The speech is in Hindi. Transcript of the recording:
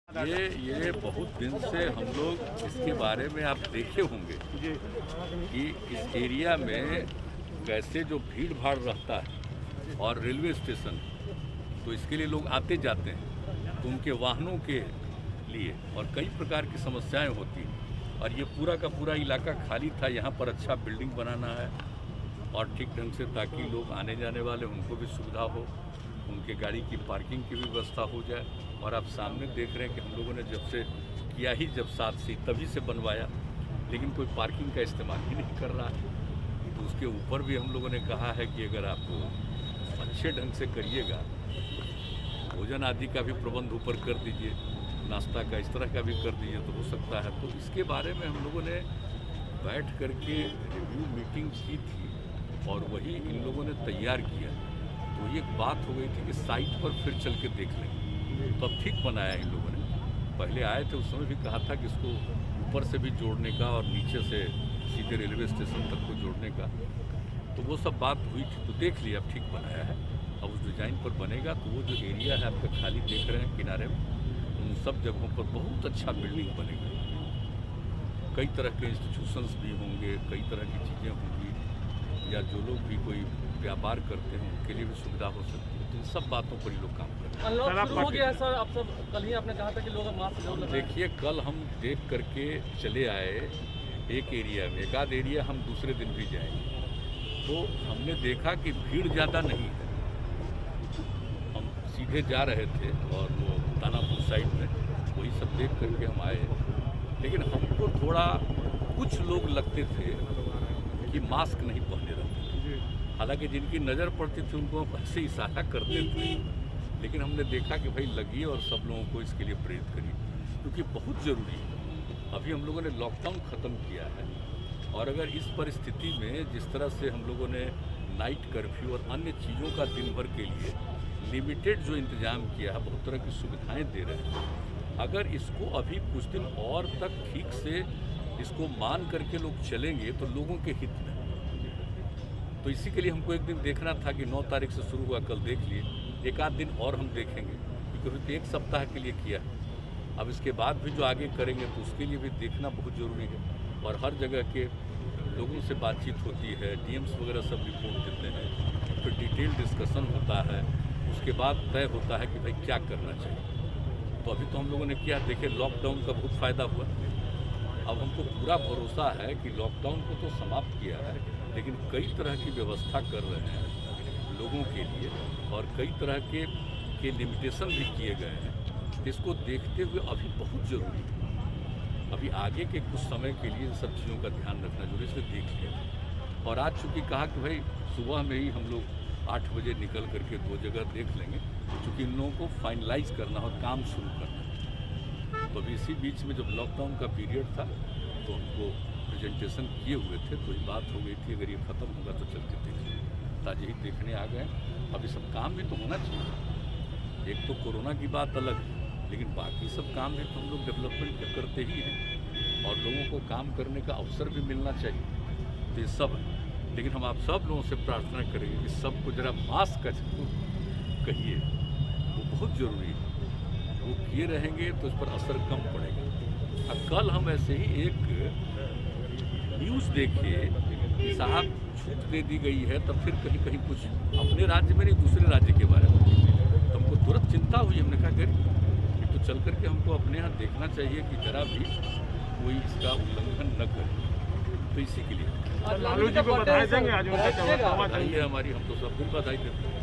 ये बहुत दिन से हम लोग इसके बारे में आप देखे होंगे कि इस एरिया में कैसे जो भीड़ भाड़ रहता है और रेलवे स्टेशन, तो इसके लिए लोग आते जाते हैं, तो उनके वाहनों के लिए और कई प्रकार की समस्याएं होती हैं। और ये पूरा का पूरा इलाका खाली था। यहाँ पर अच्छा बिल्डिंग बनाना है और ठीक ढंग से, ताकि लोग आने जाने वाले उनको भी सुविधा हो, उनके गाड़ी की पार्किंग की भी व्यवस्था हो जाए। और आप सामने देख रहे हैं कि हम लोगों ने जब से किया ही जब 7 से तभी से बनवाया, लेकिन कोई पार्किंग का इस्तेमाल ही नहीं कर रहा है। तो उसके ऊपर भी हम लोगों ने कहा है कि अगर आप अच्छे ढंग से करिएगा, भोजन आदि का भी प्रबंध ऊपर कर दीजिए, नाश्ता का इस तरह का भी कर दीजिए तो हो सकता है। तो इसके बारे में हम लोगों ने बैठ करके रिव्यू मीटिंग की थी और वही इन लोगों ने तैयार किया। तो ये बात हो गई थी कि साइट पर फिर चल के देख लेंगे, तो अब ठीक बनाया इन लोगों ने। पहले आए थे उस समय भी कहा था कि इसको ऊपर से भी जोड़ने का और नीचे से सीधे रेलवे स्टेशन तक को जोड़ने का, तो वो सब बात हुई थी। तो देख लिया, अब ठीक बनाया है। अब उस डिज़ाइन पर बनेगा तो वो जो एरिया है आपका खाली देख रहे हैं किनारे में, उन सब जगहों पर बहुत अच्छा बिल्डिंग बनेगा। कई तरह के इंस्टीट्यूशंस भी होंगे, कई तरह की चीज़ें होंगी, या जो लोग भी कोई व्यापार करते हैं उनके लिए भी सुविधा हो सकती है। तो इन सब बातों पर ही लोग काम कर रहे हैं। अनलॉक शुरू हो गया सर, आप सब कल ही आपने कहा था कि लोग मास्क जरूर लगाएं। देखिए, कल हम देख करके चले आए एक एरिया में, एक आध एरिया हम दूसरे दिन भी जाएंगे, तो हमने देखा कि भीड़ ज़्यादा नहीं है। हम सीधे जा रहे थे और वो दानापुर साइड में वही सब देख करके हम आए, लेकिन हमको थोड़ा कुछ लोग लगते थे कि मास्क नहीं पहने रहते थे। हालांकि जिनकी नज़र पड़ती थी उनको हम ऐसे इशारा करते थे, लेकिन हमने देखा कि भाई लगिए और सब लोगों को इसके लिए प्रेरित करिए, क्योंकि बहुत ज़रूरी है। अभी हम लोगों ने लॉकडाउन ख़त्म किया है और अगर इस परिस्थिति में जिस तरह से हम लोगों ने नाइट कर्फ्यू और अन्य चीज़ों का दिन भर के लिए लिमिटेड जो इंतज़ाम किया है, बहुत तरह की सुविधाएँ दे रहे हैं, अगर इसको अभी कुछ दिन और तक ठीक से इसको मान करके लोग चलेंगे तो लोगों के हित में। तो इसी के लिए हमको एक दिन देखना था कि 9 तारीख से शुरू हुआ, कल देख लिए, एक आध दिन और हम देखेंगे, क्योंकि एक सप्ताह के लिए किया है। अब इसके बाद भी जो आगे करेंगे तो उसके लिए भी देखना बहुत ज़रूरी है। और हर जगह के लोगों से बातचीत होती है, डीएम्स वगैरह सब रिपोर्ट देते हैं, फिर डिटेल डिस्कशन होता है, उसके बाद तय होता है कि भाई क्या करना चाहिए। तो अभी तो हम लोगों ने किया, देखिए लॉकडाउन का बहुत फ़ायदा हुआ। अब हमको पूरा भरोसा है कि लॉकडाउन को तो समाप्त किया है, लेकिन कई तरह की व्यवस्था कर रहे हैं लोगों के लिए और कई तरह के लिमिटेशन भी किए गए हैं। इसको देखते हुए अभी बहुत ज़रूरी है, अभी आगे के कुछ समय के लिए इन सब चीज़ों का ध्यान रखना जरूरी, इसलिए देख लिया। और आज चूँकि कहा कि भाई सुबह में ही हम लोग 8 बजे निकल करके 2 जगह देख लेंगे, चूँकि इन लोगों को फाइनलाइज करना और काम शुरू करना है। तो अभी इसी बीच में जब लॉकडाउन का पीरियड था तो हमको प्रेजेंटेशन किए हुए थे, तो ये बात हो गई थी अगर ये ख़त्म होगा तो चल के देखिए। ताजे ही देखने आ गए। अभी सब काम भी तो होना चाहिए। एक तो कोरोना की बात अलग है, लेकिन बाकी सब काम भी तो हम लोग डेवलपमेंट करते ही हैं और लोगों को काम करने का अवसर भी मिलना चाहिए। तो ये सब है, लेकिन हम आप सब लोगों से प्रार्थना करेंगे कि सबको ज़रा मास्क का जरूर कहिए, वो बहुत ज़रूरी है। वो किए रहेंगे तो इस पर असर कम पड़ेगा। अब कल हम ऐसे ही एक न्यूज़ देखे कि साहब छूट दे दी गई है, तब फिर कहीं कहीं कुछ अपने राज्य में नहीं दूसरे राज्य के बारे में, तो हमको तुरंत चिंता हुई। हमने कहा कि तो चल करके हमको अपने यहाँ देखना चाहिए कि जरा भी कोई इसका उल्लंघन न करे। तो इसी के लिए लालू जी को बधाई देंगे आज, हमारी, हम तो सब दिन बधाई देते हैं।